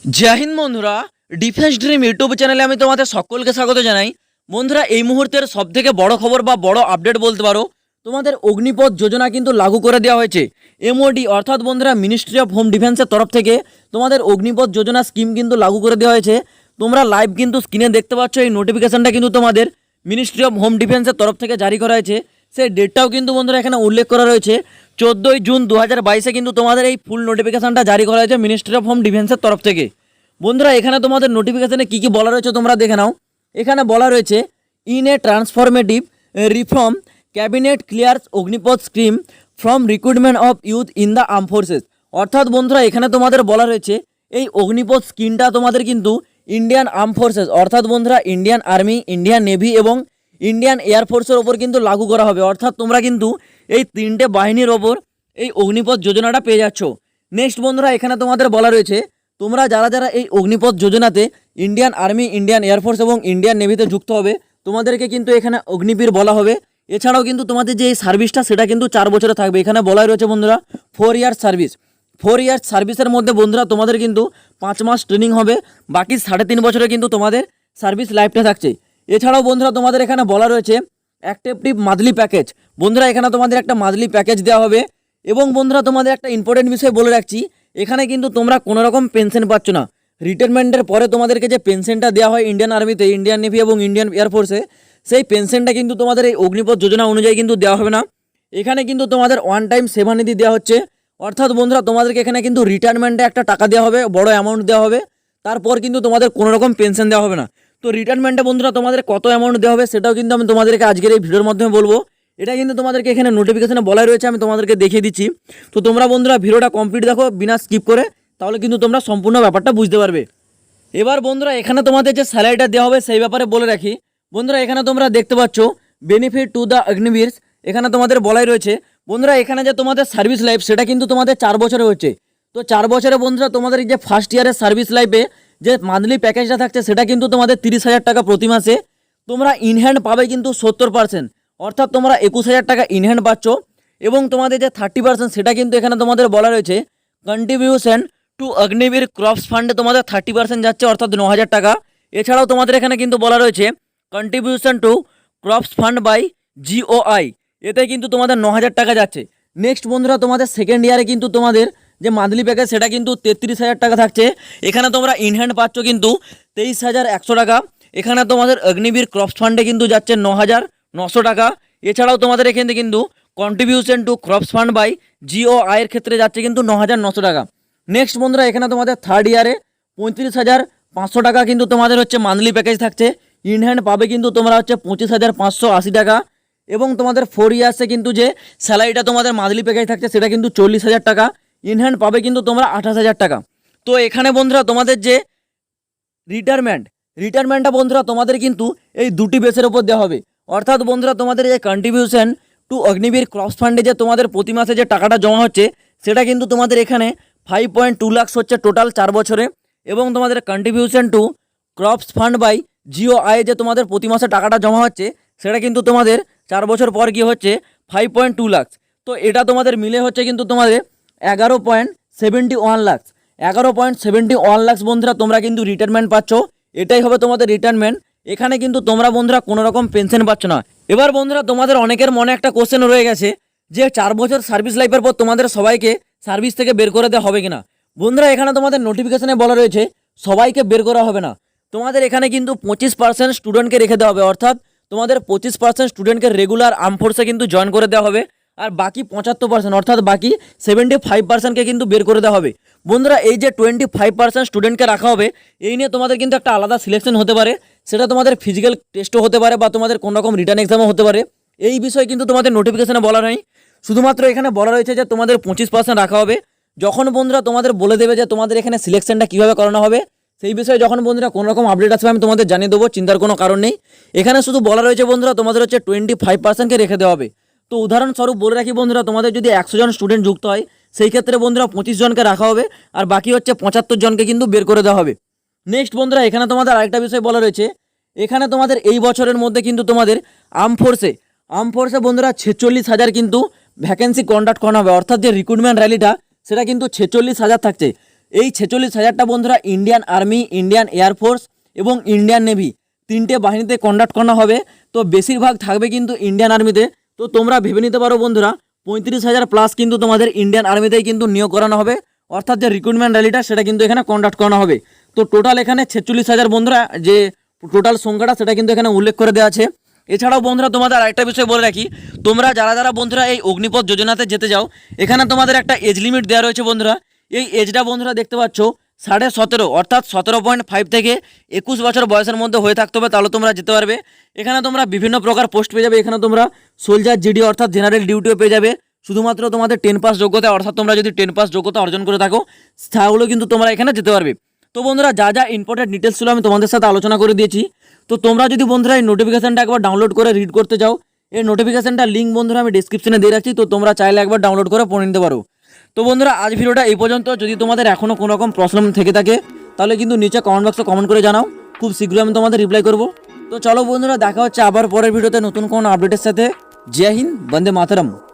জয় হিন্দ বন্ধুরা, defence dream YouTube চ্যানেলে আমি তোমাদের সকলকে স্বাগত জানাই। বন্ধুরা, এই মুহূর্তের সবথেকে বড় খবর বা বড় আপডেট বলতে পারো, তোমাদের অগ্নিপথ যোজনা কিন্তু লাগু করে দেওয়া হয়েছে। এমওডি অর্থাৎ বন্ধুরা মিনিস্ট্রি অফ হোম ডিফেন্সের তরফ থেকে তোমাদের অগ্নিপথ যোজনা স্কিম কিন্তু লাগু করে দেওয়া হয়েছে। তোমরা লাইভ কিন্তু স্ক্রিনে দেখতে পাচ্ছ, এই নোটিফিকেশনটা কিন্তু তোমাদের মিনিস্ট্রি অফ হোম ডিফেন্সের তরফ থেকে জারি করা হয়েছে। সেই ডেটটাও কিন্তু বন্ধুরা এখানে উল্লেখ করা রয়েছে, 14ই জুন 2022 কিন্তু তোমাদের এই ফুল নোটিফিকেশনটা জারি করা হয়েছে মিনিস্ট্রি অফ হোম ডিফেন্সের তরফ থেকে। বন্ধুরা, এখানে তোমাদের নোটিফিকেশনে কি কি বলা রয়েছে তোমরা দেখে নাও। এখানে বলা রয়েছে, in a transformative reform cabinet ক্লিয়ার্স Agnipath scheme from recruitment of youth in the arm forces. অর্থাৎ বন্ধুরা, এখানে তোমাদের বলা রয়েছে এই অগ্নিপথ স্কিমটা তোমাদের কিন্তু ইন্ডিয়ান আর্ম ফোর্সেস অর্থাৎ বন্ধুরা ইন্ডিয়ান আর্মি, ইন্ডিয়ান নেভি এবং ইন্ডিয়ান এয়ারফোর্সের ওপর কিন্তু লাগু করা হবে। অর্থাৎ তোমরা কিন্তু এই তিনটে বাহিনীর ওপর এই অগ্নিপথ যোজনাটা পেয়ে যাচ্ছ। নেক্সট বন্ধুরা, এখানে তোমাদের বলা রয়েছে, তোমরা যারা যারা এই অগ্নিপথ যোজনাতে ইন্ডিয়ান আর্মি, ইন্ডিয়ান এয়ারফোর্স এবং ইন্ডিয়ান নেভিতে যুক্ত হবে, তোমাদেরকে কিন্তু এখানে অগ্নিবীর বলা হবে। এছাড়াও কিন্তু তোমাদের যে এই সার্ভিসটা সেটা কিন্তু 4 বছরে থাকবে। এখানে বলা রয়েছে বন্ধুরা 4 ইয়ার্স সার্ভিস। 4 ইয়ার্স সার্ভিসের মধ্যে বন্ধুরা তোমাদের কিন্তু 5 মাস ট্রেনিং হবে, বাকি 3.5 বছরে কিন্তু তোমাদের সার্ভিস লাইফটা থাকছে। এছাড়াও বন্ধুরা তোমাদের এখানে বলা রয়েছে অ্যাক্টিভ মান্থলি প্যাকেজ। বন্ধুরা, এখানে তোমাদের একটা মান্থলি প্যাকেজ দেওয়া হবে। এবং বন্ধুরা তোমাদের একটা ইম্পর্টেন্ট বিষয় বলে রাখছি, এখানে কিন্তু তোমরা কোনো রকম পেনশন পাচ্ছ না। রিটায়ারমেন্টের পরে তোমাদেরকে যে পেনশনটা দেওয়া হয় ইন্ডিয়ান আর্মিতে, ইন্ডিয়ান নেভি এবং ইন্ডিয়ান এয়ারফোর্সে, সেই পেনশনটা কিন্তু তোমাদের এই অগ্নিপথ যোজনা অনুযায়ী কিন্তু দেওয়া হবে না। এখানে কিন্তু তোমাদের ওয়ান টাইম সেবানিধি দেওয়া হচ্ছে। অর্থাৎ বন্ধুরা তোমাদেরকে এখানে কিন্তু রিটায়ারমেন্টে একটা টাকা দেওয়া হবে, বড় অ্যামাউন্ট দেওয়া হবে, তারপর কিন্তু তোমাদের কোনো রকম পেনশন দেওয়া হবে না। তো রিটায়ারমেন্টে বন্ধুরা তোমাদের কত অ্যামাউন্ট দেওয়া হবে সেটাও কিন্তু আমি তোমাদেরকে আজকের এই ভিডিওর মাধ্যমে বলবো। এটা কিন্তু তোমাদেরকে এখানে নোটিফিকেশনে বলা রয়েছে, আমি তোমাদেরকে দেখিয়ে দিচ্ছি। তো তোমরা বন্ধুরা ভিডিওটা কমপ্লিট দেখো বিনা স্কিপ করে, তাহলে কিন্তু তোমরা সম্পূর্ণ ব্যাপারটা বুঝতে পারবে। এবার বন্ধুরা, এখানে তোমাদের যে স্যালারিটা দেওয়া হবে সেই ব্যাপারে বলে রাখি। বন্ধুরা, এখানে তোমরা দেখতে পাচ্ছ বেনিফিট টু দ্য অগ্নিবীরস, এখানে তোমাদের বলাই রয়েছে। বন্ধুরা, এখানে যে তোমাদের সার্ভিস লাইফ সেটা কিন্তু তোমাদের 4 বছরে হচ্ছে। তো 4 বছরে বন্ধুরা তোমাদের এই যে ফার্স্ট ইয়ারের সার্ভিস লাইফে যে মান্থলি প্যাকেজটা থাকছে সেটা কিন্তু তোমাদের 30,000 টাকা প্রতি মাসে। তোমরা ইনহ্যান্ড পাবে কিন্তু 70%, অর্থাৎ তোমরা 21,000 টাকা ইনহ্যান্ড পাচ্ছ। এবং তোমাদের যে 30% সেটা কিন্তু এখানে তোমাদের বলা রয়েছে কন্ট্রিবিউশন টু অগ্নিবীর ক্রপস ফান্ডে তোমাদের 30% যাচ্ছে, অর্থাৎ 9,000 টাকা। এছাড়াও তোমাদের এখানে কিন্তু বলা রয়েছে contribution to crops fund by GOI, এতে কিন্তু তোমাদের 9,000 টাকা যাচ্ছে। নেক্সট বন্ধুরা, তোমাদের সেকেন্ড ইয়ারে কিন্তু তোমাদের যে মান্থলি প্যাকেজ সেটা কিন্তু 33,000 টাকা থাকছে। এখানে তোমরা ইনহ্যান্ড পাচ্ছ কিন্তু 23,100 টাকা। এখানে তোমাদের অগ্নিবীর ক্রপস ফান্ডে কিন্তু যাচ্ছে 9,900 টাকা। এছাড়াও তোমাদের এখানে কিন্তু contribution to crops fund by জিওআইয়ের ক্ষেত্রে যাচ্ছে কিন্তু 9,900 টাকা। নেক্সট বন্ধুরা, এখানে তোমাদের থার্ড ইয়ারে 35,500 টাকা কিন্তু তোমাদের হচ্ছে মান্থলি প্যাকেজ থাকছে। ইনহ্যান্ড পাবে কিন্তু তোমরা হচ্ছে 25,580 টাকা। এবং তোমাদের 4 ইয়ার্সে কিন্তু যে স্যালারিটা তোমাদের মান্থলি প্যাকেজ থাকছে সেটা কিন্তু 40,000 টাকা। ইনহ্যান্ড পাবে কিন্তু তোমরা 28,000 টাকা। তো এখানে বন্ধুরা তোমাদের যে রিটায়ারমেন্টটা বন্ধুরা তোমাদের কিন্তু এই দুটি বেসের উপর দেওয়া হবে। অর্থাৎ বন্ধুরা তোমাদের যে কন্ট্রিবিউশন টু অগ্নিবীর ক্রপস ফান্ডে যে তোমাদের প্রতি মাসে যে টাকাটা জমা হচ্ছে সেটা কিন্তু তোমাদের এখানে 5.2 লাখ হচ্ছে টোটাল 4 বছরে। এবং তোমাদের contribution to crops fund by GOI যে তোমাদের প্রতি মাসে টাকাটা জমা হচ্ছে সেটা কিন্তু তোমাদের 4 বছর পর গিয়ে হচ্ছে 5.2 লাখ। তো এটা তোমাদের মিলে হচ্ছে কিন্তু তোমাদের 11.71 লাখ। 11.71 লাখ বন্ধুরা তোমরা কিন্তু রিটায়ারমেন্ট পাচ্ছ। এটাই হবে তোমাদের রিটায়ারমেন্ট। এখানে কিন্তু তোমরা বন্ধুরা কোনো রকম পেনশন পাচ্ছ না। এবার বন্ধুরা তোমাদের অনেকের মনে একটা কোশ্চেন রয়ে গেছে যে 4 বছর সার্ভিস লাইফের পর তোমাদের সবাইকে সার্ভিস থেকে বের করে দেওয়া হবে কিনা। বন্ধুরা, এখানে তোমাদের নোটিফিকেশনে বলা রয়েছে সবাইকে বের করা হবে না। তোমাদের এখানে কিন্তু 25% স্টুডেন্টকে রেখে দেওয়া হবে, অর্থাৎ তোমাদের 25% স্টুডেন্টকে রেগুলার আর্ম ফোর্সে কিন্তু জয়েন করে দেওয়া হবে। আর বাকি 75% অর্থাৎ বাকি 75%কে কিন্তু বের করে দেওয়া হবে। বন্ধুরা, এই যে 25% স্টুডেন্টকে রাখা হবে এই নিয়ে তোমাদের কিন্তু একটা আলাদা সিলেকশন হতে পারে। সেটা তোমাদের ফিজিক্যাল টেস্টও হতে পারে বা তোমাদের কোনো রকম রিটার্ন এক্সামও হতে পারে। এই বিষয়ে কিন্তু তোমাদের নোটিফিকেশনে বলা নেই। শুধুমাত্র এখানে বলা রয়েছে যে তোমাদের 25% রাখা হবে। যখন বন্ধুরা তোমাদের বলে দেবে যে তোমাদের এখানে সিলেকশনটা কীভাবে করানো হবে সেই বিষয়ে যখন বন্ধুরা কোনো রকম আপডেট আসবে আমি তোমাদের জানিয়ে দেবো, চিন্তার কোনো কারণ নেই। এখানে শুধু বলা রয়েছে বন্ধুরা তোমাদের হচ্ছে 25%কে রেখে দেওয়া হবে। তো উদাহরণস্বরূপ বলে রাখি বন্ধুরা, তোমাদের যদি 100 জন স্টুডেন্ট যুক্ত হয় সেই ক্ষেত্রে বন্ধুরা 25 জনকে রাখা হবে, আর বাকি হচ্ছে 75 জনকে কিন্তু বের করে দেওয়া হবে। নেক্সট বন্ধুরা, এখানে তোমাদের আরেকটা বিষয় বলা রয়েছে, এখানে তোমাদের এই বছরের মধ্যে কিন্তু তোমাদের আর্ম ফোর্সে বন্ধুরা 46,000 কিন্তু ভ্যাকেন্সি কন্ডাক্ট করানো হবে। অর্থাৎ যে রিক্রুটমেন্ট র্যালিটা সেটা কিন্তু 46,000 থাকছে। এই 46,000টা বন্ধুরা ইন্ডিয়ান আর্মি, ইন্ডিয়ান এয়ারফোর্স এবং ইন্ডিয়ান নেভি তিনটে বাহিনীতে কন্ডাক্ট করানো হবে। তো বেশিরভাগ থাকবে কিন্তু ইন্ডিয়ান আর্মিতে। তো তোমরা ভেবে নিতে পারো বন্ধুরা 35,000 প্লাস কিন্তু তোমাদের ইন্ডিয়ান আর্মিতেই কিন্তু নিয়োগ করানো হবে, অর্থাৎ যে রিক্রুটমেন্ট র্যালিটা সেটা কিন্তু এখানে কন্ডাক্ট করানো হবে। তো টোটাল এখানে 46,000 বন্ধুরা যে টোটাল সংখ্যাটা সেটা কিন্তু এখানে উল্লেখ করে দেওয়া আছে। এছাড়াও বন্ধুরা তোমাদের আরেকটা বিষয় বলে রাখি, তোমরা যারা বন্ধুরা এই অগ্নিপথ যোজনাতে যেতে যাও, এখানে তোমাদের একটা এজ লিমিট দেওয়া রয়েছে বন্ধুরা। এই এজটা বন্ধুরা দেখতে পাচ্ছ 17.5 অর্থাৎ 17.5 থেকে 21 বছর বয়সের মধ্যে হয়ে থাকতে হবে, তাহলে তোমরা যেতে পারবে। এখানে তোমরা বিভিন্ন প্রকার পোস্ট পেয়ে যাবে। এখানে তোমরা সোলজার জিডি অর্থাৎ জেনারেল ডিউটিও পেয়ে যাবে। শুধুমাত্র তোমাদের 10 পাস যোগ্যতা, অর্থাৎ তোমরা যদি 10 পাস যোগ্যতা অর্জন করে থাকো তাহলেও কিন্তু তোমরা এখানে যেতে পারবে। তো বন্ধুরা যা ইম্পর্টেন্ট ডিটেলস ছিল আমি তোমাদের সাথে আলোচনা করে দিয়েছি। তো তোমরা যদি বন্ধুরা এই নোটিফিকেশনটা একবার ডাউনলোড করে রিড করতে চাও, এই নোটিফিকেশনটা লিঙ্ক বন্ধুরা আমি ডিসক্রিপশনে দিয়ে রাখছি, তো তোমরা চাইলে একবার ডাউনলোড করে পড়ে নিতে পারো। তো বন্ধুরা আজ ভিডিওটা এই পর্যন্ত। যদি তোমাদের এখনও কোনো রকম প্রশ্ন থেকে থাকে তাহলে কিন্তু নিচে কমেন্ট বক্সে কমেন্ট করে জানাও, খুব শীঘ্রই আমি তোমাদের রিপ্লাই করব। তো চলো বন্ধুরা দেখা হচ্ছে আবার পরের ভিডিওতে নতুন কোনো আপডেটের সাথে। জয় হিন্দ, বন্দে মাতরম।